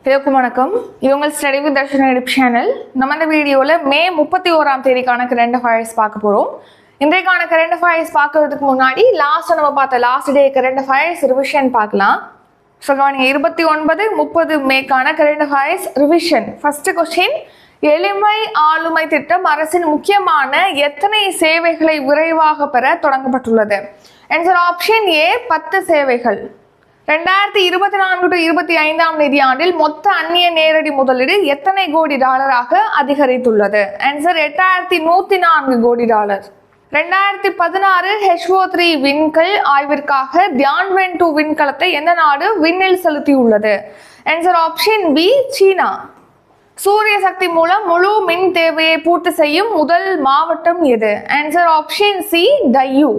எல்லாருக்கும் வணக்கம். இது உங்கள் study with Darshan YouTube channel. நம்ம இந்த வீடியோவில் மே 31ஆம் தேதிக்கான கரண்ட் அஃபேர்ஸ் பார்க்க போகிறோம். இன்றைக்கான கரண்ட் அஃபேர்ஸ் பார்க்கறதுக்கு முன்னாடி நம்ம பார்த்த last day current affairs revision பார்க்கலாம். ஸோ கவனிங்க, 29, 30 மேக்கான current affairs revision. First question, எளிமை ஆளுமை திட்டம் அரசின் முக்கியமான எத்தனை சேவைகளை விரைவாக பெற தொடங்கப்பட்டுள்ளது? ஆன்சர் ஆப்ஷன் ஏ 10 சேவைகள். 2024-25 நிதியாண்டில் மொத்த அந்நிய நேரடி முதலீடு எத்தனை கோடி டாலராக அதிகரித்துள்ளது? ஆன்சர் 8104 கோடி டாலர். 2016 HO3 விண்கல் ஆய்விற்காக தியான்வென் 2 விண்கலத்தை எந்த நாடு விண்ணில் செலுத்தியுள்ளது? ஆன்சர் ஆப்ஷன் பி சீனா. சூரிய சக்தி மூலம் முழு மின் தேவையை பூர்த்தி செய்யும் முதல் மாவட்டம் எது? Answer option C Diu.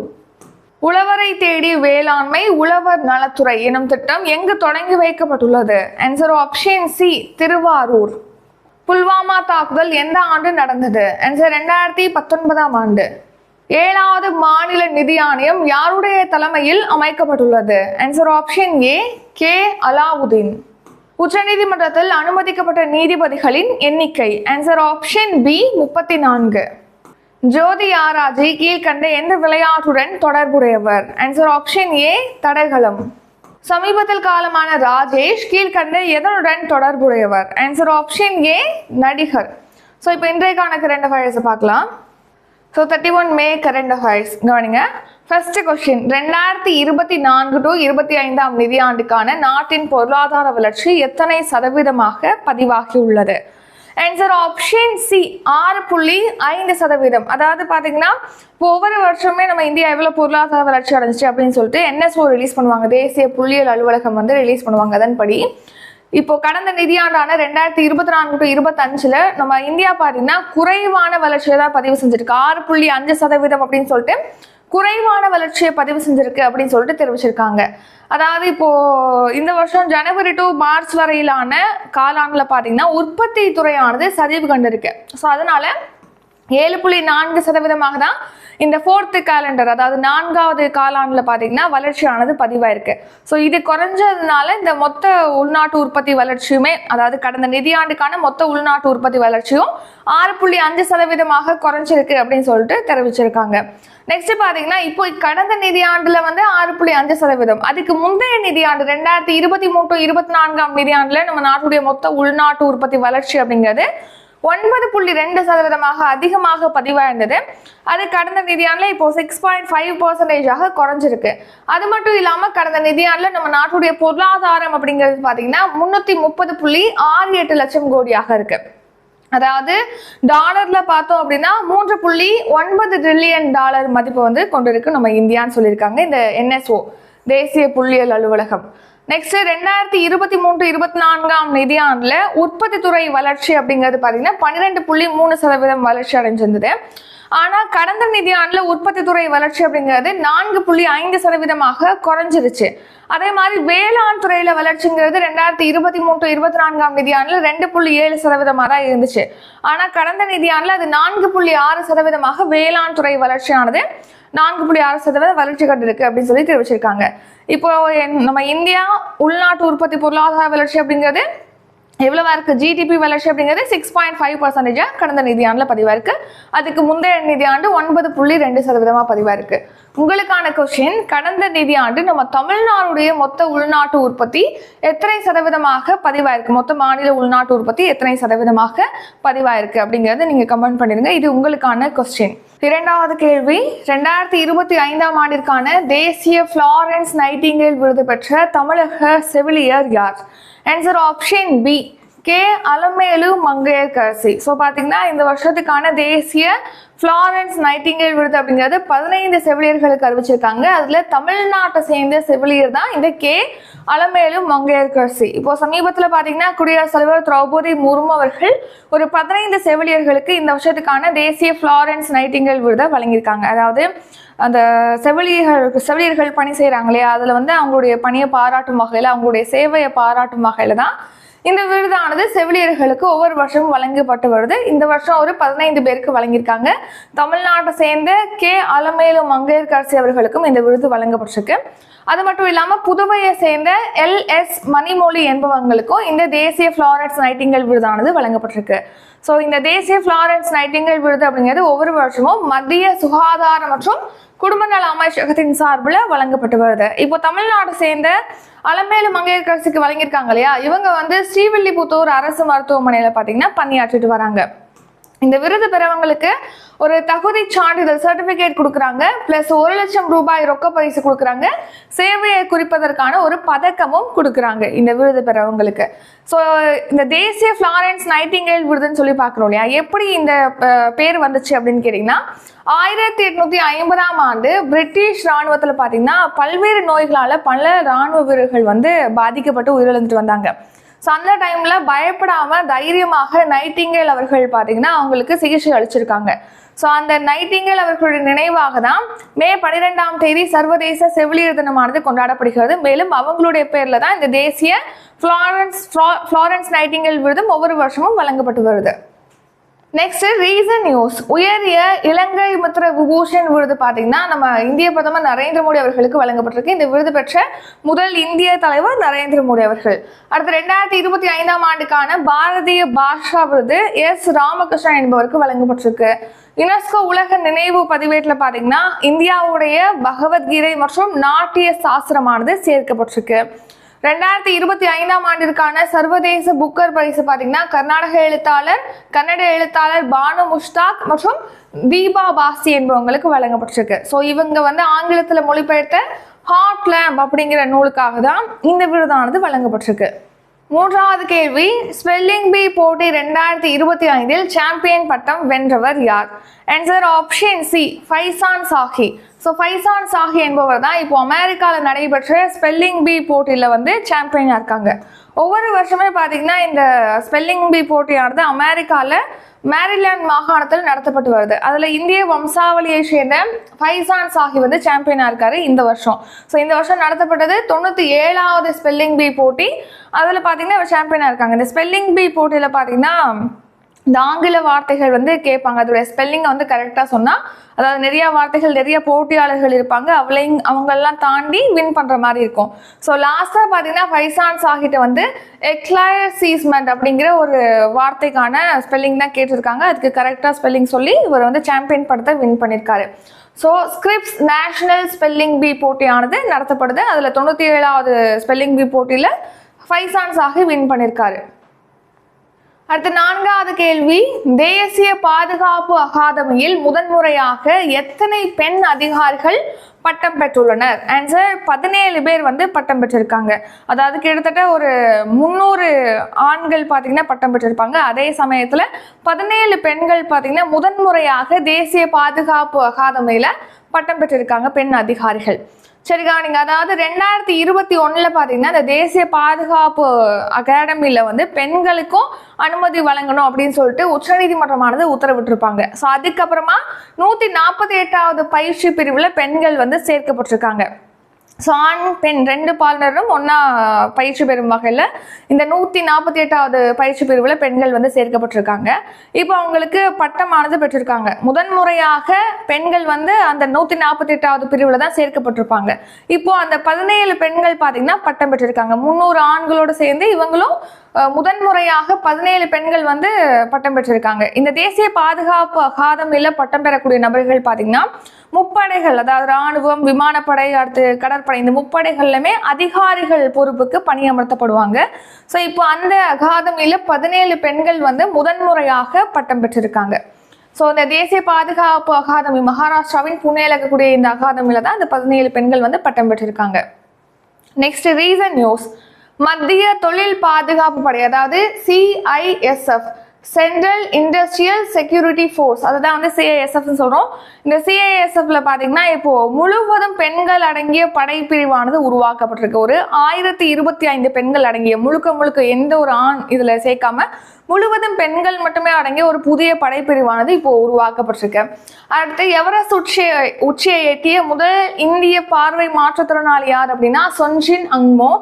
உழவரை தேடி வேளாண்மை உழவர் நலத்துறை எனும் திட்டம் எங்கு தொடங்கி வைக்கப்பட்டுள்ளது? Answer option C Thiruvarur. Pulwama தாக்குதல் எந்த ஆண்டு நடந்தது? ஆன்சர் 2019ஆம் ஆண்டு. 7வது மாநில நிதி ஆணையம் யாருடைய தலைமையில் அமைக்கப்பட்டுள்ளது? Answer option A K Alauddin. உச்சநீதிமன்றத்தில் அனுமதிக்கப்பட்ட நீதிபதிகளின் எண்ணிக்கை? Answer option B 34. Jyothi Yarraji கீழ்கண்ட எந்த விளையாட்டுடன் தொடர்புடையவர்? ஆன்சர் ஆப்ஷன் ஏ தடகளம். சமீபத்தில் காலமான ராஜேஷ் கீழ்கண்ட எதனுடன் தொடர்புடையவர்? ஆன்சர் ஆப்ஷன் ஏ நடிகர். ஸோ இப்போ இன்றைக்கான கரண்ட் அஃபேர்ஸை பார்க்கலாம். ஸோ 31 மே கரண்ட் அஃபேர்ஸ் கவனிங்க. ஃபர்ஸ்ட் கொஸ்டின், 2024-25 நிதியாண்டுக்கான நாட்டின் பொருளாதார வளர்ச்சி எத்தனை சதவீதமாக பதிவாகியுள்ளது? Answer option C 6.5%. அதாவது பார்த்தீங்கன்னா இப்போ ஒவ்வொரு வருஷமே நம்ம இந்தியா எவ்வளோ பொருளாதார வளர்ச்சி அடைஞ்சிச்சு அப்படின்னு சொல்லிட்டு NSO ரிலீஸ் பண்ணுவாங்க, தேசிய புள்ளியியல் அலுவலகம் ரிலீஸ் பண்ணுவாங்க. அதன்படி இப்போ கடந்த நிதியாண்டான 2024-25 நம்ம இந்தியா பார்த்தீங்கன்னா குறைவான வளர்ச்சியை தான் பதிவு செஞ்சிருக்கு. 6.5% அப்படின்னு சொல்லிட்டு குறைவான வளர்ச்சியை பதிவு செஞ்சிருக்கு அப்படின்னு சொல்லிட்டு தெரிவிச்சிருக்காங்க. அதாவது இப்போ இந்த வருஷம் ஜனவரி டு மார்ச் வரையிலான காலாண்டில் பார்த்தீங்கன்னா உற்பத்தி துறையானது சரிவு கண்டிருக்கு. ஸோ அதனால 7.4% தான் இந்த 4th காலண்டர், அதாவது 4வது காலாண்டில் பார்த்தீங்கன்னா வளர்ச்சியானது பதிவாயிருக்கு. ஸோ இது குறைஞ்சதுனால இந்த மொத்த உள்நாட்டு உற்பத்தி வளர்ச்சியுமே, அதாவது கடந்த நிதியாண்டுக்கான மொத்த உள்நாட்டு உற்பத்தி வளர்ச்சியும் 6.5% குறைஞ்சிருக்கு அப்படின்னு சொல்லிட்டு தெரிவிச்சிருக்காங்க. நெக்ஸ்ட் பார்த்தீங்கன்னா இப்போ கடந்த நிதியாண்டுல 6.5%, அதுக்கு முந்தைய நிதியாண்டு 2023-24 நிதியாண்டுல நம்ம நாட்டுடைய மொத்த உள்நாட்டு உற்பத்தி வளர்ச்சி அப்படிங்கிறது 9.2% அதிகமாக பதிவாயிருந்தது. அது கடந்த நிதியாண்டுல இப்போ 6.5% குறைஞ்சிருக்கு. அது மட்டும் இல்லாம கடந்த நிதியாண்டுல நம்ம நாட்டுடைய பொருளாதாரம் அப்படிங்கிறது பாத்தீங்கன்னா 330.68 லட்சம் கோடியாக இருக்கு. அதாவது டாலர்ல பார்த்தோம் அப்படின்னா 3.9 ட்ரில்லியன் டாலர் மதிப்பு கொண்டிருக்கு நம்ம இந்தியான்னு சொல்லியிருக்காங்க இந்த NSO, தேசிய புள்ளியியல் அலுவலகம். நெக்ஸ்ட் 2023-24 நிதியாண்டுல உற்பத்தி துறை வளர்ச்சி அப்படிங்கிறது பார்த்தீங்கன்னா 12.3% வளர்ச்சி அடைஞ்சிருந்தது. ஆனால் கடந்த நிதியாண்டுல உற்பத்தி துறை வளர்ச்சி அப்படிங்கிறது 4.5% குறைஞ்சிருச்சு. அதே மாதிரி வேளாண் துறையில வளர்ச்சிங்கிறது 2023-24 நிதியாண்டுல 2.7% தான் இருந்துச்சு. ஆனால் கடந்த நிதியாண்டுல அது 4.6% வேளாண் துறை வளர்ச்சியானது 4.6% வளர்ச்சி கண்டிருக்கு அப்படின்னு சொல்லி தெரிவிச்சிருக்காங்க. இப்போ நம்ம இந்தியா உள்நாட்டு உற்பத்தி பொருளாதார வளர்ச்சி அப்படிங்கிறது எவ்வளவா இருக்கு? GDP வளர்ச்சி அப்படிங்கிறது 6.5% கடந்த நிதியாண்டுல பதிவா இருக்கு. அதுக்கு முந்தைய நிதியாண்டு 9.2% பதிவா இருக்கு. உங்களுக்கான கொஸ்டின், கடந்த நிதியாண்டு நம்ம தமிழ்நாடுடைய மொத்த உள்நாட்டு உற்பத்தி எத்தனை சதவீதமாக பதிவாயிருக்கு? மொத்த மாநில உள்நாட்டு உற்பத்தி எத்தனை சதவீதமாக பதிவாயிருக்கு அப்படிங்கறத நீங்க கமெண்ட் பண்ணிருங்க. இது உங்களுக்கான கொஸ்டின். இரண்டாவது கேள்வி, 2025ஆம் ஆண்டிற்கான தேசிய ஃப்ளாரன்ஸ் நைட்டிங்கேல் விருது பெற்ற தமிழக செவிலியர் யார்? Answer option B K Alamelu Mangaiyarkarasi. So பார்த்தீங்கன்னா இந்த வருஷத்துக்கான தேசிய ஃப்ளாரன்ஸ் நைட்டிங்கேல் விருது அப்படிங்கிறது 15 செவிலியர்களுக்கு அறிவிச்சிருக்காங்க. அதில் தமிழ்நாட்டை சேர்ந்த செவிலியர் தான் இந்த கே அலமேலு மங்கையர்கரசி. இப்போ சமீபத்தில் பார்த்தீங்கன்னா குடியரசுத் தலைவர் திரௌபதி முர்மு அவர்கள் ஒரு 15 செவிலியர்களுக்கு இந்த வருஷத்துக்கான தேசிய ஃப்ளாரன்ஸ் நைட்டிங்கேல் விருதை வழங்கியிருக்காங்க. அதாவது அந்த செவிலியர்கள் பணி செய்கிறாங்க இல்லையா, அதில் அவங்களுடைய பணியை பாராட்டும் வகையில், அவங்களுடைய சேவையை பாராட்டும் வகையில் தான் இந்த விருதானது செவிலியர்களுக்கு ஒவ்வொரு வருஷமும் வழங்கப்பட்டு வருது. இந்த வருஷம் ஒரு 15 பேருக்கு வழங்கியிருக்காங்க. தமிழ்நாட்டை சேர்ந்த கே அலமேலு மங்கையர்கரசி அவர்களுக்கும் இந்த விருது வழங்கப்பட்டிருக்கு. அது மட்டும் இல்லாம புதுவையை சேர்ந்த LS மணிமொழி என்பவங்களுக்கும் இந்த தேசிய ஃப்ளாரன்ஸ் நைட்டிங்கேல் விருதானது வழங்கப்பட்டிருக்கு. ஸோ இந்த தேசிய ஃப்ளாரன்ஸ் நைட்டிங்கேல் விருது அப்படிங்கிறது ஒவ்வொரு வருஷமும் மத்திய சுகாதார மற்றும் குடும்ப நல அமைச்சகத்தின் சார்பில் வழங்கப்பட்டு வருது. இப்போ தமிழ்நாடு சேர்ந்த அலமேலு மங்கையர்கரசிக்கு வழங்கியிருக்காங்க இல்லையா, இவங்க வந்து ஸ்ரீவில்லிபுத்தூர் அரசு மருத்துவமனையில பாத்தீங்கன்னா பணியாற்றிட்டு வராங்க. இந்த விருது பெறவங்களுக்கு ஒரு தகுதி சான்றிதழ் சர்டிபிகேட் கொடுக்குறாங்க, பிளஸ் 1 லட்சம் ரூபாய் ரொக்க பரிசு கொடுக்குறாங்க, சேவையை குறிப்பதற்கான ஒரு பதக்கமும் கொடுக்குறாங்க இந்த விருது பெறவங்களுக்கு. ஸோ இந்த தேசிய ஃப்ளாரன்ஸ் நைட்டிங்கேல் விருதுன்னு சொல்லி பார்க்குறோம் இல்லையா, எப்படி இந்த பேர் வந்துச்சு அப்படின்னு கேட்டிங்கன்னா 1850ஆம் ஆண்டு பிரிட்டிஷ் இராணுவத்தில் பார்த்தீங்கன்னா பல்வேறு நோய்களால் பல இராணுவ வீரர்கள் வந்து பாதிக்கப்பட்டு உயிரிழந்துட்டு வந்தாங்க. ஸோ அந்த டைம்ல பயப்படாம தைரியமாக நைட்டிங்கேல் அவர்கள் பார்த்தீங்கன்னா அவங்களுக்கு சிகிச்சை அளிச்சிருக்காங்க. ஸோ அந்த நைட்டிங்கேல் அவர்களுடைய நினைவாக தான் மே 12ஆம் தேதி சர்வதேச செவிலியர் தினமானது கொண்டாடப்படுகிறது. மேலும் அவங்களுடைய பேர்ல தான் இந்த தேசிய ஃப்ளாரன்ஸ் நைட்டிங்கேல் விருதும் ஒவ்வொரு வருஷமும் வழங்கப்பட்டு வருது. Next reason news. உயரிய இலங்கை மித்திர விபூஷன் விருது பார்த்தீங்கன்னா நம்ம இந்திய பிரதமர் நரேந்திர மோடி அவர்களுக்கு வழங்கப்பட்டிருக்கு. இந்த விருது பெற்ற முதல் இந்திய தலைவர் நரேந்திர மோடி அவர்கள். அடுத்து 2025ஆம் ஆண்டுக்கான பாரதிய பாஷா விருது S ராமகிருஷ்ணன் என்பவருக்கு வழங்கப்பட்டிருக்கு. யுனெஸ்கோ உலக நினைவு பதிவேட்டில் பார்த்தீங்கன்னா இந்தியாவுடைய பகவத்கீதை மற்றும் நாட்டிய சாஸ்திரமானது சேர்க்கப்பட்டிருக்கு. 2025ஆம் ஆண்டிற்கான சர்வதேச புக்கர் பரிசு பார்த்தீங்கன்னா கன்னட எழுத்தாளர் பானு முஷ்தாக் மற்றும் தீபா பாசி என்பவங்களுக்கு வழங்கப்பட்டிருக்கு. ஸோ இவங்க வந்து ஆங்கிலத்தில் மொழிபெயர்த்த ஹார்ட் லேம்ப் அப்படிங்கிற நூலுக்காக தான் இந்த விருதானது வழங்கப்பட்டிருக்கு. மூன்றாவது கேள்வி, ஸ்பெல்லிங் பி போட்டி 2025இல் சாம்பியன் பட்டம் வென்றவர் யார்? Answer option C, Faizan Sahi. So Faizan Sahi என்பவர் தான் இப்போ அமெரிக்காவில் நடைபெற்ற ஸ்பெல்லிங் பி போட்டியில் வந்து சாம்பியனாக இருக்காங்க. ஒவ்வொரு வருஷமே பார்த்தீங்கன்னா இந்த ஸ்பெல்லிங் பி போட்டியானது அமெரிக்காவில் மேரிலாண்ட் மாகாணத்தில் நடத்தப்பட்டு வருது. அதில் இந்திய வம்சாவளியை சேர்ந்த ஃபைசான் சாஹி வந்து சாம்பியனாக இருக்காரு இந்த வருஷம். ஸோ இந்த வருஷம் நடத்தப்பட்டது 97வது ஸ்பெல்லிங் பி போட்டி. அதில் பார்த்தீங்கன்னா இவர் சாம்பியனாக இருக்காங்க. இந்த ஸ்பெல்லிங் பி போட்டியில் பார்த்தீங்கன்னா இந்த ஆங்கில வார்த்தைகள் வந்து கேட்பாங்க, அதோடைய ஸ்பெல்லிங்கை வந்து கரெக்டாக சொன்னால், அதாவது நிறைய வார்த்தைகள் நிறைய போட்டியாளர்கள் இருப்பாங்க, அவங்களெல்லாம் தாண்டி வின் பண்ணுற மாதிரி இருக்கும். ஸோ லாஸ்ட்டாக பார்த்தீங்கன்னா ஃபைசான் சாஹிட்ட வந்து எக்ளைசீஸ்மெண்ட் அப்படிங்கிற ஒரு வார்த்தைக்கான ஸ்பெல்லிங் தான் கேட்டிருக்காங்க. அதுக்கு கரெக்டாக ஸ்பெல்லிங் சொல்லி இவர் வந்து சாம்பியன் படத்தை வின் பண்ணியிருக்காரு. So Scripps national spelling bee போட்டியானது நடத்தப்படுது. அதில் 97வது ஸ்பெல்லிங் பி போட்டியில் ஃபைசான் சாஹி வின் பண்ணியிருக்காரு. அடுத்த 4வது கேள்வி, தேசிய பாதுகாப்பு அகாதமியில் முதன்முறையாக எத்தனை பெண் அதிகாரிகள் பட்டம் பெற்றுள்ளனர்? ஆன்சர் 17 பேர் வந்து பட்டம் பெற்றிருக்காங்க. அதாவது கிட்டத்தட்ட ஒரு 300 ஆண்கள் பார்த்தீங்கன்னா பட்டம் பெற்றிருப்பாங்க. அதே சமயத்தில் 17 பெண்கள் பார்த்தீங்கன்னா முதன்முறையாக தேசிய பாதுகாப்பு அகாதமியில் பட்டம் பெற்றிருக்காங்க பெண் அதிகாரிகள். சரி கவனிங்க, அதாவது 2021 பார்த்தீங்கன்னா இந்த தேசிய பாதுகாப்பு அகாடமியில் வந்து பெண்களுக்கும் அனுமதி வழங்கணும் அப்படின்னு சொல்லிட்டு உச்சநீதிமன்றமானது உத்தரவிட்டிருப்பாங்க. ஸோ அதுக்கப்புறமா 148வது பயிற்சி பிரிவில் பெண்கள் வந்து சேர்க்கப்பட்டிருக்காங்க. ஸோ ஆண் பெண் 2 பாலினரும் ஒன்றா பயிற்சி பெறும் வகையில் இந்த 148வது பயிற்சி பிரிவில் பெண்கள் வந்து சேர்க்கப்பட்டிருக்காங்க. இப்போ அவங்களுக்கு பட்டமானது பெற்றிருக்காங்க. முதன்முறையாக பெண்கள் வந்து அந்த 148வது பிரிவில் தான் சேர்க்கப்பட்டிருப்பாங்க. இப்போ அந்த 17 பெண்கள் பார்த்தீங்கன்னா பட்டம் பெற்றிருக்காங்க. 300 ஆண்களோடு சேர்ந்து இவங்களும் முதன்முறையாக 17 பெண்கள் வந்து பட்டம் பெற்றிருக்காங்க. இந்த தேசிய பாதுகாப்பு அகாதமியில் பட்டம் பெறக்கூடிய நபர்கள் பார்த்தீங்கன்னா முப்படைகள், அதாவது இராணுவம், விமானப்படை, அடுத்து கடற்படை, இந்த முப்படைகள்லுமே அதிகாரிகள் பொறுப்புக்கு பணியமர்த்தப்படுவாங்க. ஸோ இப்போ அந்த அகாதமியில் 17 பெண்கள் வந்து முதன்முறையாக பட்டம் பெற்றிருக்காங்க. ஸோ இந்த தேசிய பாதுகாப்பு அகாதமி மகாராஷ்டிராவின் புனேல இருக்கக்கூடிய இந்த அகாதமியில் தான் இந்த 17 பெண்கள் வந்து பட்டம் பெற்றிருக்காங்க. Next reason news. மத்திய தொழில் பாதுகாப்பு படை, அதாவது CISF, central industrial security force, அதுதான் வந்து CISFன்னு சொல்கிறோம். இந்த CISFல பார்த்தீங்கன்னா இப்போ முழுவதும் பெண்கள் அடங்கிய படைப்பிரிவானது உருவாக்கப்பட்டிருக்கு. ஒரு 1025 பெண்கள் அடங்கிய முழுக்க எந்த ஒரு ஆண் இதில் சேர்க்காம முழுவதும் பெண்கள் மட்டுமே அடங்கிய ஒரு புதிய படைப்பிரிவானது இப்போ உருவாக்கப்பட்டிருக்கு. அடுத்து எவரெஸ்ட் உச்சியை எட்டிய முதல் இந்திய பார்வை மாற்றுத்திறனாளி யார் அப்படின்னா சொன்ஜின் அங்மோ.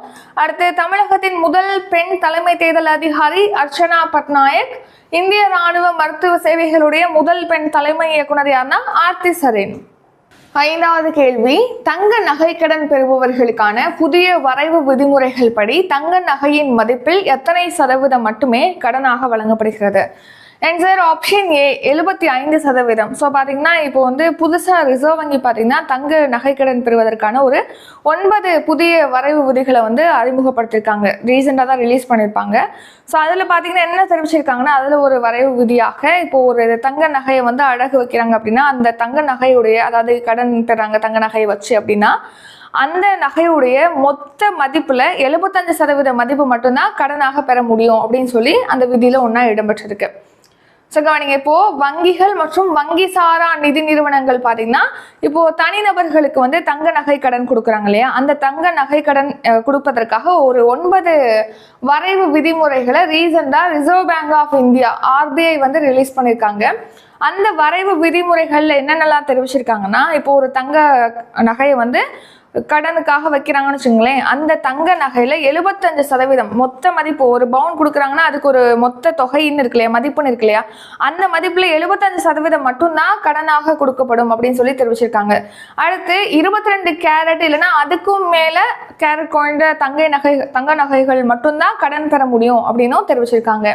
அடுத்து தமிழகத்தின் முதல் பெண் தலைமை தேர்தல் அதிகாரி அர்ச்சனா பட்நாயக். இந்திய ராணுவ மருத்துவ சேவைகளுடைய முதல் பெண் தலைமை இயக்குனர் யாருன்னா ஆர்த்தி சரேன். 5வது கேள்வி, தங்க நகைக்கடன் பெறுபவர்களுக்கான புதிய வரைவு விதிமுறைகள் படி தங்க நகையின் மதிப்பில் எத்தனை சதவீதம் மட்டுமே கடனாக வழங்கப்படுகிறது? ஆன்சர் ஆப்ஷன் ஏ 75%. ஸோ பார்த்தீங்கன்னா இப்போ வந்து புதுசாக ரிசர்வ் வங்கி பார்த்தீங்கன்னா தங்க நகைக்கடன் பெறுவதற்கான ஒரு 9 புதிய வரைவு விதிகளை வந்து அறிமுகப்படுத்தியிருக்காங்க. ரீசெண்டாக தான் ரிலீஸ் பண்ணியிருப்பாங்க. ஸோ அதில் பார்த்தீங்கன்னா என்ன தெரிவிச்சிருக்காங்கன்னா அதில் ஒரு வரைவு விதியாக இப்போ ஒரு தங்க நகையை வந்து அடகு வைக்கிறாங்க அப்படின்னா அந்த தங்க நகையுடைய, அதாவது கடன் பெறாங்க தங்க நகையை வச்சு அப்படின்னா அந்த நகையுடைய மொத்த மதிப்புல 75% மதிப்பு மட்டும்தான் கடனாக பெற முடியும் அப்படின்னு சொல்லி அந்த விதியில ஒன்றா இடம்பெற்றிருக்கு. ஸோ கவனிங்க, இப்போ வங்கிகள் மற்றும் வங்கி சாரா நிதி நிறுவனங்கள் பார்த்தீங்கன்னா இப்போ தனிநபர்களுக்கு வந்து தங்க நகை கடன் கொடுக்குறாங்க இல்லையா, அந்த தங்க நகை கடன் கொடுப்பதற்காக ஒரு 9 வரைவு விதிமுறைகளை ரீசெண்டாக reserve bank of India RBI வந்து ரிலீஸ் பண்ணியிருக்காங்க. அந்த வரைவு விதிமுறைகள்ல என்னென்னலாம் தெரிவிச்சிருக்காங்கன்னா இப்போ ஒரு தங்க நகையை வந்து கடனுக்காக வைக்கிறாங்கன்னு வச்சுங்களேன், அந்த தங்க நகையில 75% மொத்த மதிப்பு, ஒரு பவுன் கொடுக்குறாங்கன்னா அதுக்கு ஒரு மொத்த தொகைன்னு இருக்கு இல்லையா, மதிப்புன்னு இருக்கு இல்லையா, அந்த மதிப்புல 75% மட்டும்தான் கடனாக கொடுக்கப்படும் அப்படின்னு சொல்லி தெரிவிச்சிருக்காங்க. அடுத்து 22 கேரட் இல்லைன்னா அதுக்கும் மேல கேரட் கொண்ட தங்க நகைகள் மட்டும்தான் கடன் பெற முடியும் அப்படின்னும் தெரிவிச்சிருக்காங்க.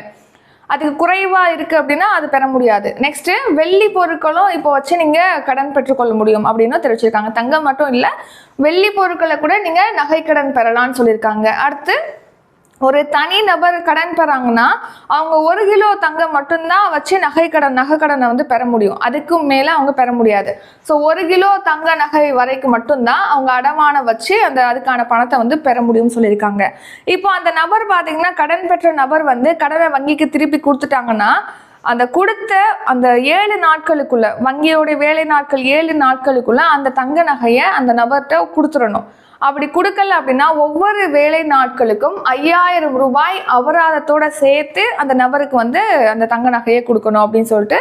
அதுக்கு குறைவா இருக்கு அப்படின்னா அது பெற முடியாது. நெக்ஸ்ட் வெள்ளி பொருட்களும் இப்போ வச்சு நீங்க கடன் பெற்றுக்கொள்ள முடியும் அப்படின்னு தெரிவிச்சிருக்காங்க. தங்கம் மட்டும் இல்ல, வெள்ளி பொருட்களை கூட நீங்க நகை கடன் பெறலாம்னு சொல்லியிருக்காங்க. அடுத்து ஒரு தனி நபர் கடன் பெறாங்கன்னா அவங்க 1 கிலோ தங்கம் மட்டும்தான் வச்சு நகை கடனை வந்து பெற முடியும். அதுக்கும் மேல அவங்க பெற முடியாது. ஸோ 1 கிலோ தங்க நகை வரைக்கும் மட்டும்தான் அவங்க அடமானம் வச்சு அதுக்கான பணத்தை வந்து பெற முடியும்னு சொல்லியிருக்காங்க. இப்போ அந்த நபர் பார்த்தீங்கன்னா கடன் பெற்ற நபர் வந்து கடனை வங்கிக்கு திருப்பி கொடுத்துட்டாங்கன்னா அந்த கொடுத்த அந்த 7 நாட்களுக்குள்ள, வங்கியோட வேலை நாட்கள் 7 நாட்களுக்குள்ள அந்த தங்க நகையை அந்த நபர்கிட்ட கொடுத்துடணும். அப்படி கொடுக்கல அப்படின்னா ஒவ்வொரு வேலை நாட்களுக்கும் 5000 ரூபாய் அபராதத்தோட சேர்த்து அந்த நபருக்கு வந்து அந்த தங்க நகையை கொடுக்கணும் அப்படின்னு சொல்லிட்டு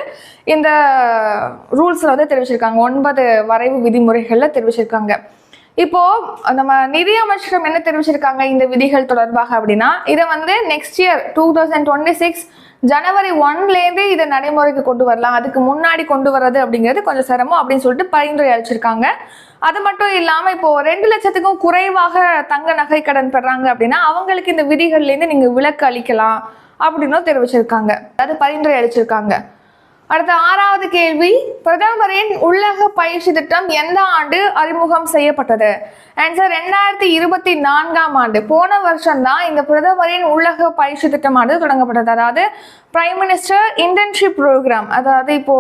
இந்த ரூல்ஸ்ல வந்து தெரிவிச்சிருக்காங்க. 9 வரைவு விதிமுறைகள்ல தெரிவிச்சிருக்காங்க. இப்போ நம்ம நிதியமைச்சகம் என்ன தெரிவிச்சிருக்காங்க இந்த விதிகள் தொடர்பாக அப்படின்னா, இதை வந்து நெக்ஸ்ட் இயர் 2026 ஜனவரி 1லேருந்து இதை நடைமுறைக்கு கொண்டு வரலாம். அதுக்கு முன்னாடி கொண்டு வர்றது அப்படிங்கிறது கொஞ்சம் சிரமம் அப்படின்னு சொல்லிட்டு பரிந்துரை அளிச்சிருக்காங்க. அது மட்டும் இல்லாம இப்போ 2 லட்சத்துக்கும் குறைவாக தங்க நகை கடன் பெறாங்க அப்படின்னா அவங்களுக்கு இந்த விதிகள்லேருந்து நீங்க விலக்கு அளிக்கலாம் அப்படின்னு தெரிவிச்சிருக்காங்க. அது பரிந்துரை அளிச்சிருக்காங்க. அடுத்த 6வது கேள்வி, பிரதமரின் உள்ளக பயிற்சி திட்டம் எந்த ஆண்டு அறிமுகம் செய்யப்பட்டது? ஆன்சர் 2024ஆம் ஆண்டு. போன வருஷம் தான் இந்த பிரதமரின் உள்ளக பயிற்சி திட்டமானது தொடங்கப்பட்டது. அதாவது பிரைம் மினிஸ்டர் இன்டர்ன்ஷிப் ப்ரோக்ராம். அதாவது இப்போ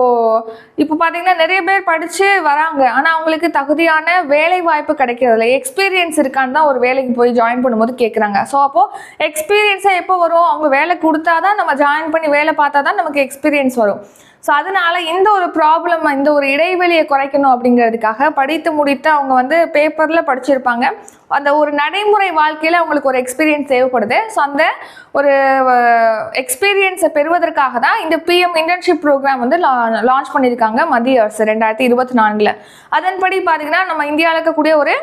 பார்த்தீங்கன்னா நிறைய பேர் படிச்சு வராங்க, ஆனால் அவங்களுக்கு தகுதியான வேலை வாய்ப்பு கிடைக்கிறது இல்லை. எக்ஸ்பீரியன்ஸ் இருக்கான்னு தான் ஒரு வேலைக்கு போய் ஜாயின் பண்ணும்போது கேட்குறாங்க. ஸோ அப்போ எக்ஸ்பீரியன்ஸாக எப்போ வரும்? அவங்க வேலை கொடுத்தாதான், நம்ம ஜாயின் பண்ணி வேலை பார்த்தா தான் நமக்கு எக்ஸ்பீரியன்ஸ் வரும். ஸோ அதனால இந்த ஒரு ப்ராப்ளம், இந்த ஒரு இடைவெளியை குறைக்கணும் அப்படிங்கிறதுக்காக படித்து முடித்து அவங்க வந்து பேப்பரில் படிச்சிருப்பாங்க, அந்த ஒரு நடைமுறை வாழ்க்கையில் அவங்களுக்கு ஒரு எக்ஸ்பீரியன்ஸ் தேவைப்படுது. ஸோ அந்த ஒரு எக்ஸ்பீரியன்ஸை பெறுவதற்காக தான் இந்த PM இன்டர்ன்ஷிப் ப்ரோக்ராம் வந்து லான்ச் பண்ணியிருக்காங்க மத்திய அரசு 2024. அதன்படி பார்த்தீங்கன்னா நம்ம இந்தியாவில் இருக்கக்கூடிய ஒரு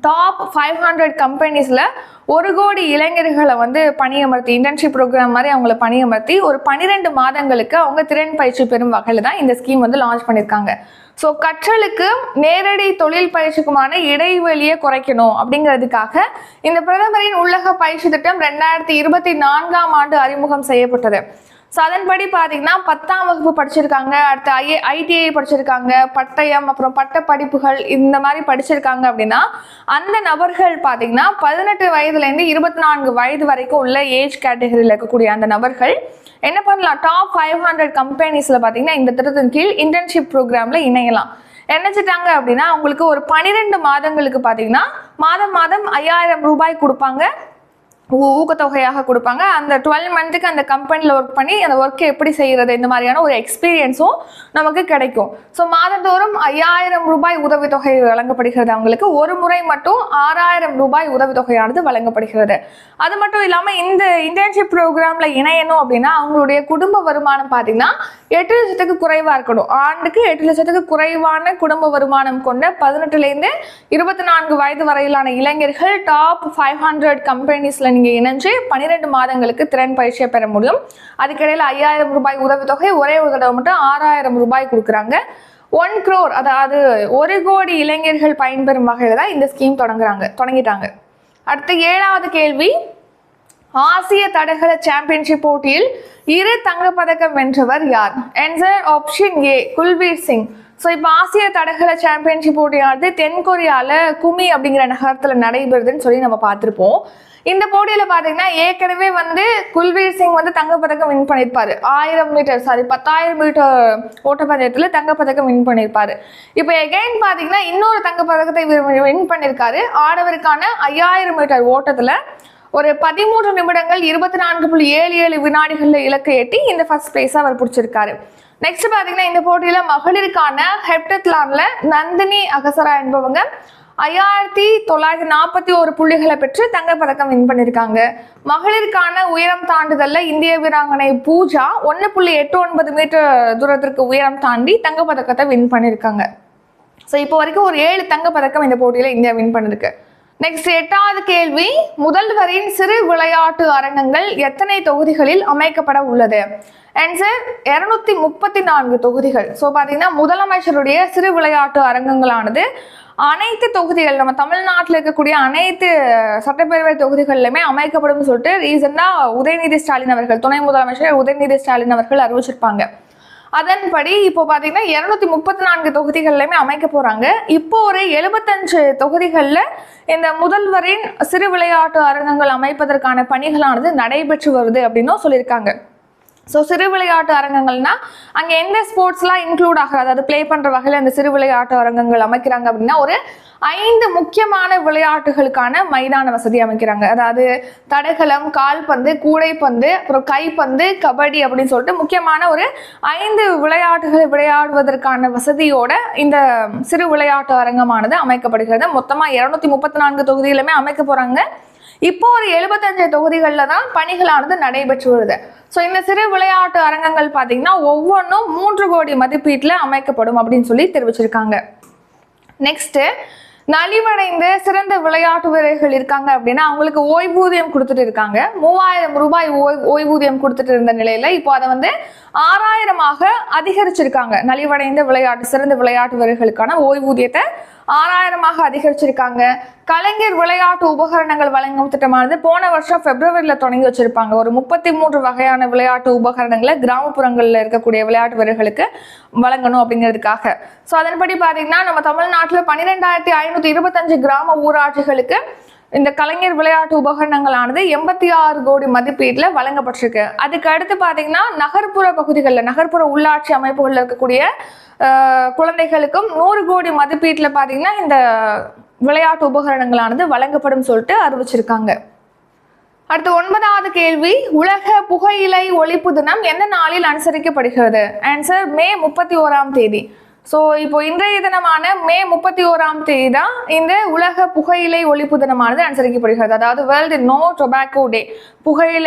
டாப் 500 கம்பெனிஸில் 1 கோடி இளைஞர்களை வந்து பணியமர்த்தி, இன்டர்ன்ஷிப் ப்ரோக்ராம் மாதிரி அவங்கள பணியமர்த்தி ஒரு 12 மாதங்களுக்கு அவங்க திறன் பயிற்சி பெறும் வகையில் தான் இந்த ஸ்கீம் வந்து லான்ச் பண்ணியிருக்காங்க. ஸோ கற்றலுக்கு நேரடி தொழில் பயிற்சிக்குமான இடைவெளியை குறைக்கணும் அப்படிங்கிறதுக்காக இந்த பிரதமரின் உள்ளக பயிற்சி திட்டம் 2024ஆம் ஆண்டு அறிமுகம் செய்யப்பட்டது. ஸோ அதன்படி பார்த்தீங்கன்னா 10ஆம் வகுப்பு படிச்சிருக்காங்க, அடுத்து ITI படிச்சிருக்காங்க, பட்டயம், அப்புறம் பட்ட படிப்புகள் இந்த மாதிரி படிச்சிருக்காங்க அப்படின்னா அந்த நபர்கள் பார்த்தீங்கன்னா 18 வயதுலேருந்து 24 வயது வரைக்கும் உள்ள ஏஜ் கேட்டகரியில் இருக்கக்கூடிய அந்த நபர்கள் என்ன பண்ணலாம், டாப் 500 கம்பெனிஸில் பார்த்தீங்கன்னா இந்த திட்டத்தின் கீழ் இன்டர்ன்ஷிப் ப்ரோக்ராமில் இணையலாம். நினைச்சிட்டாங்க அப்படின்னா அவங்களுக்கு ஒரு 12 மாதங்களுக்கு பார்த்தீங்கன்னா மாதம் 5000 ரூபாய் கொடுப்பாங்க. ஊக்கத்தொகையாக கொடுப்பாங்க. அந்த 12 மந்த்துக்கு அந்த கம்பெனியில் ஒர்க் பண்ணி அந்த ஒர்க்கை எப்படி செய்கிறது இந்த மாதிரியான ஒரு எக்ஸ்பீரியன்ஸும் நமக்கு கிடைக்கும். ஸோ மாதந்தோறும் 5000 ரூபாய் உதவித்தொகை வழங்கப்படுகிறது. அவங்களுக்கு ஒரு முறை மட்டும் 6000 ரூபாய் உதவித்தொகையானது வழங்கப்படுகிறது. அது மட்டும் இல்லாமல் இந்த இன்டர்ன்ஷிப் ப்ரோக்ராமில் இணையணும் அப்படின்னா அவங்களுடைய குடும்ப வருமானம் பார்த்தீங்கன்னா 8 லட்சத்துக்கு குறைவாக இருக்கணும். ஆண்டுக்கு 8 லட்சத்துக்கு குறைவான குடும்ப வருமானம் கொண்ட 18லேருந்து 24 வயது வரையிலான இளைஞர்கள் டாப் 500 கம்பெனிஸில் நீங்கள் இணைஞ்சு 12 மாதங்களுக்கு திறன் பயிற்சியை பெற முடியும். அதுக்கிடையில் 5000 ரூபாய் உதவித்தொகை, ஒரே ஒரு தடவை மட்டும் 6000 ரூபாய் கொடுக்குறாங்க. 1 crore, அதாவது 1 கோடி இளைஞர்கள் பயன்பெறும் வகையில் தான் இந்த ஸ்கீம் தொடங்கிட்டாங்க. அடுத்து 7வது கேள்வி, ஆசிய தடகள சாம்பியன்ஷிப் போட்டியில் 2 தங்கப்பதக்கம் வென்றவர் யார்? ஆன்சர் ஆப்ஷன் ஏ, குல்பீர் சிங். ஸோ இப்போ ஆசிய தடகள சாம்பியன்ஷிப் போட்டியானது தென்கொரியாவில் குமி அப்படிங்கிற நகரத்தில் நடைபெறுதுன்னு சொல்லி நம்ம பார்த்துருப்போம். இந்த போட்டியில் பார்த்தீங்கன்னா ஏற்கனவே குல்பீர் சிங் தங்கப்பதக்கம் வின் பண்ணியிருப்பாரு. 10,000 மீட்டர் ஓட்டப்பந்தயத்தில் தங்கப்பதக்கம் வின் பண்ணியிருப்பாரு. இப்போ எகைன் பார்த்தீங்கன்னா இன்னொரு தங்கப்பதக்கத்தை வின் பண்ணியிருக்காரு. ஆடவருக்கான 5000 மீட்டர் ஓட்டத்தில் ஒரு 13 நிமிடங்கள் 24.77 வினாடிகளில் இலக்கை எட்டி இந்த ஃபர்ஸ்ட் பிளேஸை அவர் பிடிச்சிருக்காரு. நெக்ஸ்ட் பார்த்தீங்கன்னா இந்த போட்டியில் மகளிருக்கான ஹெப்டத்லானில் நந்தினி அகசரா என்பவங்க 5941 புள்ளிகளை பெற்று தங்கப்பதக்கம் வின் பண்ணியிருக்காங்க. மகளிருக்கான உயரம் தாண்டுதல்ல இந்திய வீராங்கனை பூஜா 1.89 மீட்டர் தூரத்திற்கு உயரம் தாண்டி தங்கப்பதக்கத்தை வின் பண்ணியிருக்காங்க. ஸோ இப்போ வரைக்கும் ஒரு 7 தங்கப்பதக்கம் இந்த போட்டியில் இந்தியா வின் பண்ணிருக்கு. நெக்ஸ்ட் 8வது கேள்வி, முதல்வரின் சிறு விளையாட்டு அரங்கங்கள் எத்தனை தொகுதிகளில் அமைக்கப்பட உள்ளது? ஆன்சர் 234 தொகுதிகள். ஸோ பார்த்தீங்கன்னா முதலமைச்சருடைய சிறு விளையாட்டு அரங்கங்களானது அனைத்து தொகுதிகள், நம்ம தமிழ்நாட்டில் இருக்கக்கூடிய அனைத்து சட்டப்பேரவை தொகுதிகளிலுமே அமைக்கப்படும் சொல்லிட்டு ரீசெண்டாக உதயநிதி ஸ்டாலின் அவர்கள், துணை முதலமைச்சர் உதயநிதி ஸ்டாலின் அவர்கள் அறிவிச்சிருப்பாங்க. அதன்படி இப்போ பார்த்தீங்கன்னா 234 தொகுதிகள்லையுமே அமைக்க போகிறாங்க. இப்போ ஒரு 75 தொகுதிகளில் இந்த முதல்வரின் சிறு விளையாட்டு அரங்கங்கள் அமைப்பதற்கான பணிகளானது நடைபெற்று வருது அப்படின்னும் சொல்லியிருக்காங்க. ஸோ சிறு விளையாட்டு அரங்கங்கள்னா அங்கே எந்த ஸ்போர்ட்ஸ்லாம் இன்க்ளூட் ஆகிறது, அதாவது ப்ளே பண்ணுற வகையில் அந்த சிறு விளையாட்டு அரங்கங்கள் அமைக்கிறாங்க அப்படின்னா ஒரு 5 முக்கியமான விளையாட்டுகளுக்கான மைதான வசதி அமைக்கிறாங்க. அதாவது தடகளம், கால்பந்து, கூடைப்பந்து, அப்புறம் கைப்பந்து, கபடி அப்படின்னு சொல்லிட்டு முக்கியமான ஒரு 5 விளையாட்டுகளை விளையாடுவதற்கான வசதியோட இந்த சிறு விளையாட்டு அரங்கமானது அமைக்கப்படுகிறது. மொத்தமாக 234 தொகுதிகளுமே அமைக்க போகிறாங்க. இப்போ ஒரு 75 தொகுதிகளில் தான் பணிகளானது நடைபெற்று வருது. ஸோ இந்த சிறு விளையாட்டு அரங்கங்கள் பார்த்தீங்கன்னா ஒவ்வொன்றும் 3 கோடி மதிப்பீட்டில் அமைக்கப்படும் அப்படின்னு சொல்லி தெரிவிச்சிருக்காங்க. நெக்ஸ்ட்டு, நலிவடைந்த சிறந்த விளையாட்டு வீரர்கள் இருக்காங்க அப்படின்னா அவங்களுக்கு ஓய்வூதியம் கொடுத்துட்டு இருக்காங்க. 3000 ரூபாய் ஓய்வூதியம் கொடுத்துட்டு இருந்த நிலையில இப்போ அதை 6000 அதிகரிச்சிருக்காங்க. நலிவடைந்த சிறந்த விளையாட்டு வீரர்களுக்கான ஓய்வூதியத்தை 6000 அதிகரிச்சிருக்காங்க. கலைஞர் விளையாட்டு உபகரணங்கள் வழங்கும் திட்டமானது போன வருஷம் பிப்ரவரியில் தொடங்கி வச்சிருப்பாங்க. ஒரு 33 வகையான விளையாட்டு உபகரணங்களை கிராமப்புறங்களில் இருக்கக்கூடிய விளையாட்டு வீரர்களுக்கு வழங்கணும் அப்படிங்கிறதுக்காக. ஸோ அதன்படி பார்த்தீங்கன்னா நம்ம தமிழ்நாட்டில் 12525 கிராம ஊராட்சிகளுக்கு இந்த கலைஞர் விளையாட்டு உபகரணங்களானது 86 கோடி மதிப்பீட்டில் வழங்கப்பட்டிருக்கு. அதுக்கு அடுத்து பார்த்தீங்கன்னா நகர்ப்புற பகுதிகளில், நகர்ப்புற உள்ளாட்சி அமைப்புகளில் இருக்கக்கூடிய குழந்தைகளுக்கும் 100 கோடி மதிப்பீட்டில் பார்த்தீங்கன்னா இந்த விளையாட்டு உபகரணங்களானது வழங்கப்படும் சொல்லிட்டு அறிவிச்சிருக்காங்க. அடுத்து 9வது கேள்வி, உலக புகையிலை ஒழிப்பு தினம் எந்த நாளில் அனுசரிக்கப்படுகிறது? ஆன்சர் மே 31ஆம் தேதி. ஸோ இப்போ இன்றைய தினமான மே 31ஆம் தேதி தான் இந்த உலக புகையிலை ஒழிப்பு தினமானது அனுசரிக்கப்படுகிறது. அதாவது வேர்ல்டு நோ டொபாக்கோ டே.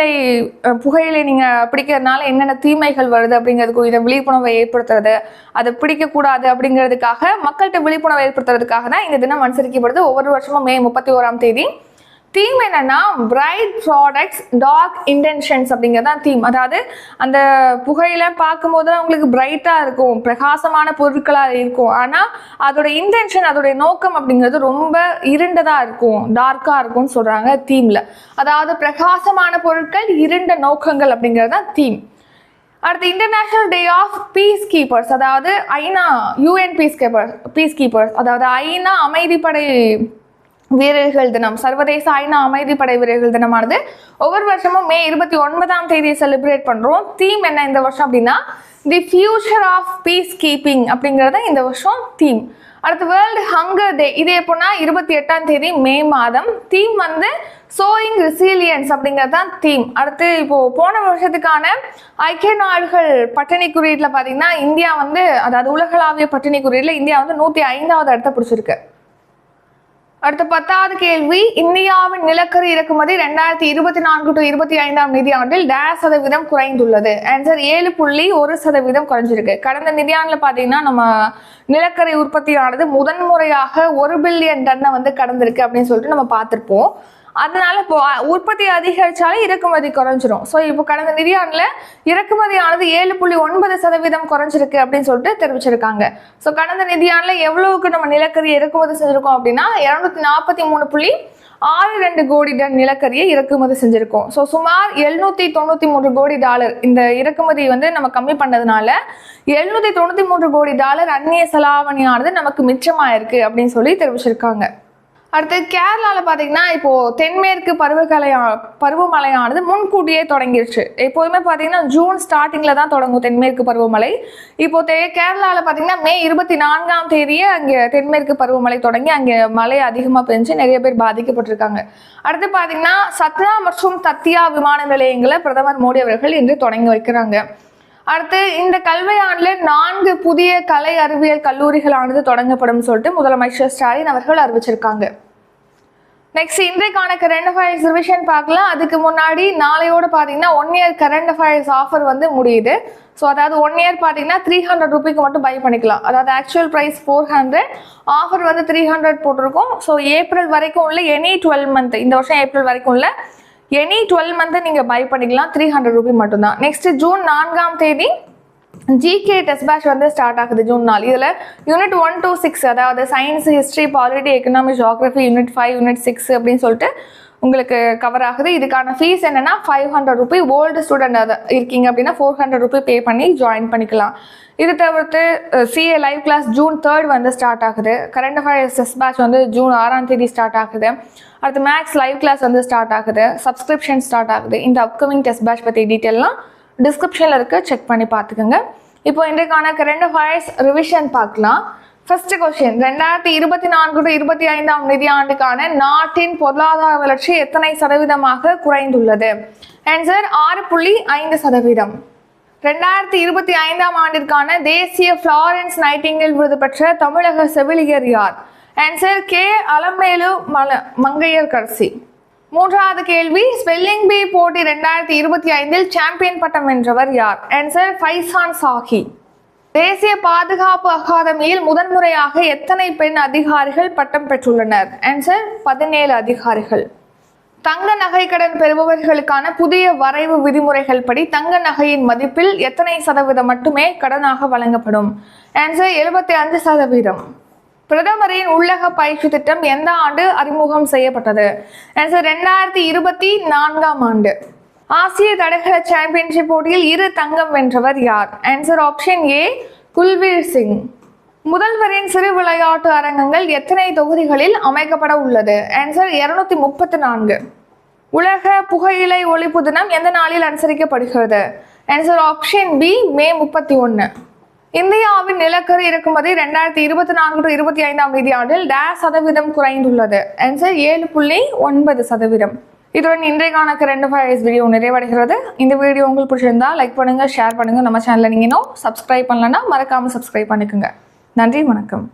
புகையிலை நீங்கள் பிடிக்கிறதுனால என்னென்ன தீமைகள் வருது அப்படிங்கிறதுக்கு விழிப்புணர்வை ஏற்படுத்துறது, அதை பிடிக்கக்கூடாது அப்படிங்கிறதுக்காக மக்கள்கிட்ட விழிப்புணர்வு ஏற்படுத்துறதுக்காக தான் இந்த தினம் அனுசரிக்கப்படுது ஒவ்வொரு வருஷமும் மே 31ஆம் தேதி. தீம் என்னன்னா பிரைட் ப்ராடக்ட்ஸ் டார்க் இன்டென்ஷன்ஸ் அப்படிங்கிறதான் தீம். அதாவது அந்த புகையில பார்க்கும்போது அவங்களுக்கு பிரைட்டாக இருக்கும், பிரகாசமான பொருட்களாக இருக்கும். ஆனால் அதோட இன்டென்ஷன், அதோடைய நோக்கம் அப்படிங்கிறது ரொம்ப இருண்டதாக இருக்கும், டார்க்காக இருக்கும்னு சொல்கிறாங்க தீமில். அதாவது பிரகாசமான பொருட்கள், இருண்ட நோக்கங்கள் அப்படிங்கிறது தான் தீம். அடுத்து international day of peacekeepers, அதாவது ஐநா UN பீஸ் கீப்பர்ஸ், அதாவது ஐநா அமைதிப்படை வீரர்கள் தினம், சர்வதேச ஐநா அமைதிப்படை வீரர்கள் தினமானது ஒவ்வொரு வருஷமும் மே 29ஆம் தேதியை செலிப்ரேட் பண்ணுறோம். தீம் என்ன இந்த வருஷம் அப்படின்னா the future of peacekeeping அப்படிங்கிறத இந்த வருஷம் தீம். அடுத்து வேர்ல்டு ஹங்கர் டே, இது எப்போனா 28ஆம் தேதி மே மாதம். தீம் சோயிங் ரெசிலியன்ஸ் அப்படிங்கிறது தான் தீம். அடுத்து இப்போ போன வருஷத்துக்கான ஐக்கிய நாடுகள் பட்டினி குறியீட்டில் பார்த்தீங்கன்னா இந்தியா வந்து, அதாவது உலகளாவிய பட்டினி குறியீட்டில் இந்தியா வந்து 105வது இடத்தை பிடிச்சிருக்கு. அடுத்த 10வது கேள்வி, இந்தியாவின் நிலக்கரி இறக்குமதி 2024-25 நிதியாண்டில் %% குறைந்துள்ளது. ஆன்சர் 7.1% குறைஞ்சிருக்கு. கடந்த நிதியாண்டில் பார்த்தீங்கன்னா நம்ம நிலக்கரி உற்பத்தியானது முதன்முறையாக 1 பில்லியன் டன்னை வந்து கடந்திருக்கு அப்படின்னு சொல்லிட்டு நம்ம பார்த்துருப்போம். அதனால இப்போ உற்பத்தி அதிகரிச்சாலே இறக்குமதி குறைஞ்சிரும். ஸோ இப்போ கடந்த நிதியாண்டில் இறக்குமதியானது 7.9% குறைஞ்சிருக்கு அப்படின்னு சொல்லிட்டு தெரிவிச்சிருக்காங்க. ஸோ கடந்த நிதியாண்டில் எவ்வளவுக்கு நம்ம நிலக்கரி இறக்குமதி செஞ்சிருக்கோம் அப்படின்னா 243.62 கோடி டன் நிலக்கரியை இறக்குமதி செஞ்சிருக்கோம். ஸோ சுமார் $793 கோடி இந்த இறக்குமதி வந்து நம்ம கம்மி பண்ணதுனால $793 கோடி அந்நிய செலாவணியானது நமக்கு மிச்சமாயிருக்கு அப்படின்னு சொல்லி தெரிவிச்சிருக்காங்க. அடுத்து கேரளாவில் பார்த்தீங்கன்னா இப்போ தென்மேற்கு பருவமழையானது முன்கூட்டியே தொடங்கிடுச்சு. எப்போதுமே பார்த்தீங்கன்னா ஜூன் ஸ்டார்டிங்கில் தான் தொடங்கும் தென்மேற்கு பருவமழை. இப்போ கேரளாவில் பார்த்தீங்கன்னா மே 24ஆம் தேதியே அங்கே தென்மேற்கு பருவமழை தொடங்கி அங்கே மழை அதிகமாக பெஞ்சு நிறைய பேர் பாதிக்கப்பட்டிருக்காங்க. அடுத்து பார்த்தீங்கன்னா சத்னா மற்றும் தத்தியா விமான நிலையங்களை பிரதமர் மோடி அவர்கள் இன்று தொடங்கி வைக்கிறாங்க. அடுத்து இந்த கல்வியாண்டில் 4 புதிய கலை அறிவியல் கல்லூரிகளானது தொடங்கப்படும் சொல்லிட்டு முதலமைச்சர் ஸ்டாலின் அவர்கள் அறிவிச்சிருக்காங்க. நெக்ஸ்ட் இன்றைக்கான கரண்ட் அஃபேர்ஸ் ரிவிஷன் பார்க்கலாம். அதுக்கு முன்னாடி நாளையோடு பார்த்தீங்கன்னா 1 இயர் கரண்ட் அஃபேர்ஸ் ஆஃபர் வந்து முடியுது. ஸோ அதாவது 1 இயர் பார்த்தீங்கன்னா 300 ரூபாய்க்கு மட்டும் பை பண்ணிக்கலாம். அதாவது ஆக்சுவல் ப்ரைஸ் 400, ஆஃபர் வந்து 300 போட்டிருக்கோம். ஸோ ஏப்ரல் வரைக்கும் உள்ள எனி 12 மந்த், இந்த வருஷம் ஏப்ரல் வரைக்கும் உள்ள எனி 12 மந்த் நீங்கள் பை பண்ணிக்கலாம். 300 ரூபாய் மட்டும்தான். நெக்ஸ்ட் ஜூன் 4ஆம் தேதி ஜிகே டெஸ்ட் பேட்ச் வந்து ஸ்டார்ட் ஆகுது. ஜூன் 4. இதில் யூனிட் 1 to 6, அதாவது science, history, polity, economy, geography, unit 5, unit 6 அப்படின்னு சொல்லிட்டு உங்களுக்கு கவர் ஆகுது. இதுக்கான ஃபீஸ் என்னன்னா 500 ரூபாய். ஓல்டு ஸ்டூடெண்ட் இருக்கீங்க அப்படின்னா 400 ரூபாய் பே பண்ணி ஜாயின் பண்ணிக்கலாம். இது தவிர்த்து சிஏ லைவ் கிளாஸ் ஜூன் 3 வந்து ஸ்டார்ட் ஆகுது. கரண்ட் அஃபேர்ஸ் டெஸ்ட் பேட்ச் வந்து ஜூன் 6ஆம் தேதி ஸ்டார்ட் ஆகுது. அடுத்து மேக்ஸ் லைவ் கிளாஸ் வந்து ஸ்டார்ட் ஆகுது. சப்ஸ்கிரிப்ஷன் ஸ்டார்ட் ஆகுது. இந்த அப்கமிங் டெஸ்ட் பேட்ச் பற்றி டீட்டெயிலாம் டிஸ்கிரிப்ஷனில் இருக்குது, செக் பண்ணி பார்த்துக்கோங்க. இப்போ இன்றைக்கான கரண்ட் அஃபேர்ஸ் ரிவிஷன் பார்க்கலாம். ஃபர்ஸ்ட் கொஸ்டின், 2024-25 நிதியாண்டுக்கான நாட்டின் பொருளாதார வளர்ச்சி எத்தனை சதவீதமாக குறைந்துள்ளது? ஆன்சர் 6.5%. 2025 ஆண்டிற்கான தேசிய ஃப்ளாரன்ஸ் நைட்டிங்கேல் விருது பெற்ற தமிழக செவிலியர் யார்? Answer K. அலமேலு மங்கையர்கரசி. 3வது கேள்வி, ஸ்பெல்லிங் பி போட்டி 2025 சாம்பியன் பட்டம் வென்றவர் யார்? ஆன்சர் ஃபைசான் சாஹி. தேசிய பாதுகாப்பு அகாதமியில் முதன்முறையாக எத்தனை பெண் அதிகாரிகள் பட்டம் பெற்றுள்ளனர்? ஆன்சர் 17 அதிகாரிகள். தங்க நகை கடன் பெறுபவர்களுக்கான புதிய வரைவு விதிமுறைகள் படி தங்க நகையின் மதிப்பில் எத்தனை சதவீதம் மட்டுமே கடனாக வழங்கப்படும்? ஆன்சர் 75%. பிரதமரின் உள்ளக பயிற்சி திட்டம் எந்த ஆண்டு அறிமுகம் செய்யப்பட்டது? ஆன்சர் 2024ஆம் ஆண்டு. ஆசிய தடகள சாம்பியன்ஷிப் போட்டியில் 2 தங்கம் வென்றவர் யார்? ஆன்சர் ஆப்ஷன் ஏ. குல்வீர் சிங். முதல்வரின் சிறு விளையாட்டு அரங்கங்கள் எத்தனை தொகுதிகளில் அமைக்கப்பட உள்ளது? ஆன்சர் 234. உலக புகையிலை ஒழிப்பு தினம் எந்த நாளில் அனுசரிக்கப்படுகிறது? Answer option B. மே 31. இந்தியாவின் நிலக்கரி இறக்குமதி 2024-25 நிதியாண்டில் %% குறைந்துள்ளது. ஆன்சர் 7.9%. இதுடன் இன்றைக்கான கரண்ட் அஃபேர்ஸ் வீடியோ நிறைவடைகிறது. இந்த வீடியோ உங்களுக்கு பிடிச்சிருந்தா லைக் பண்ணுங்க, ஷேர் பண்ணுங்க. நம்ம சேனலை நீங்க இன்னும் சப்ஸ்கிரைப் பண்ணலன்னா மறக்காம சப்ஸ்கிரைப் பண்ணிக்கோங்க. நன்றி, வணக்கம்.